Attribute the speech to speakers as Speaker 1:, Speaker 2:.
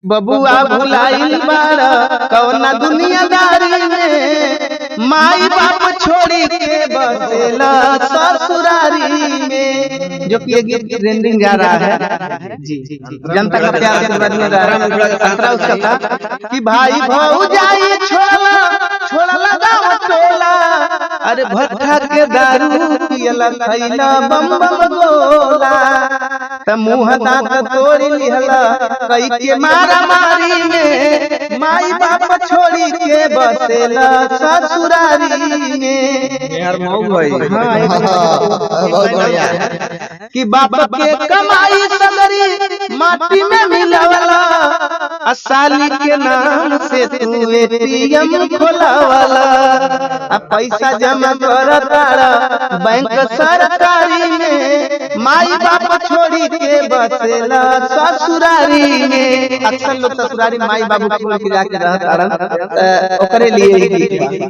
Speaker 1: बबुआ भुलाइल बाड़ा कवना दुनियादारी में, माई बाप छोड़ी के बसेला ससुरारी में। जो कि ये गीत ट्रेंडिंग जा रहा है जी, जनता का प्यार आशीर्वाद मिल रहा है। अंतरा उसका था कि भाई भौजाई छोड़ला छोड़ला गाँव टोला, अरे भट्ठा के दारू पियला खैला बम बम गोला, त मुंह दांत तोड़ी लिहला कई के मारा मारी में, माई बाप छोड़ी के बसेला ससुरारी में।
Speaker 2: यार मऊ भाई
Speaker 1: बहुत बढ़िया कि बाप के कमाई सगरी माटी में मिलावला, असाली के नाम से तू एटीएम खोलावला, अब पैसा जमा करताड़ा बैंक सरकारी में, माई बाप छोड़ी के बसेला ससुरारी में। अक्सर लोग ससुरारी माई बाबू की जाके रहताड़न, ओकरे लिए ही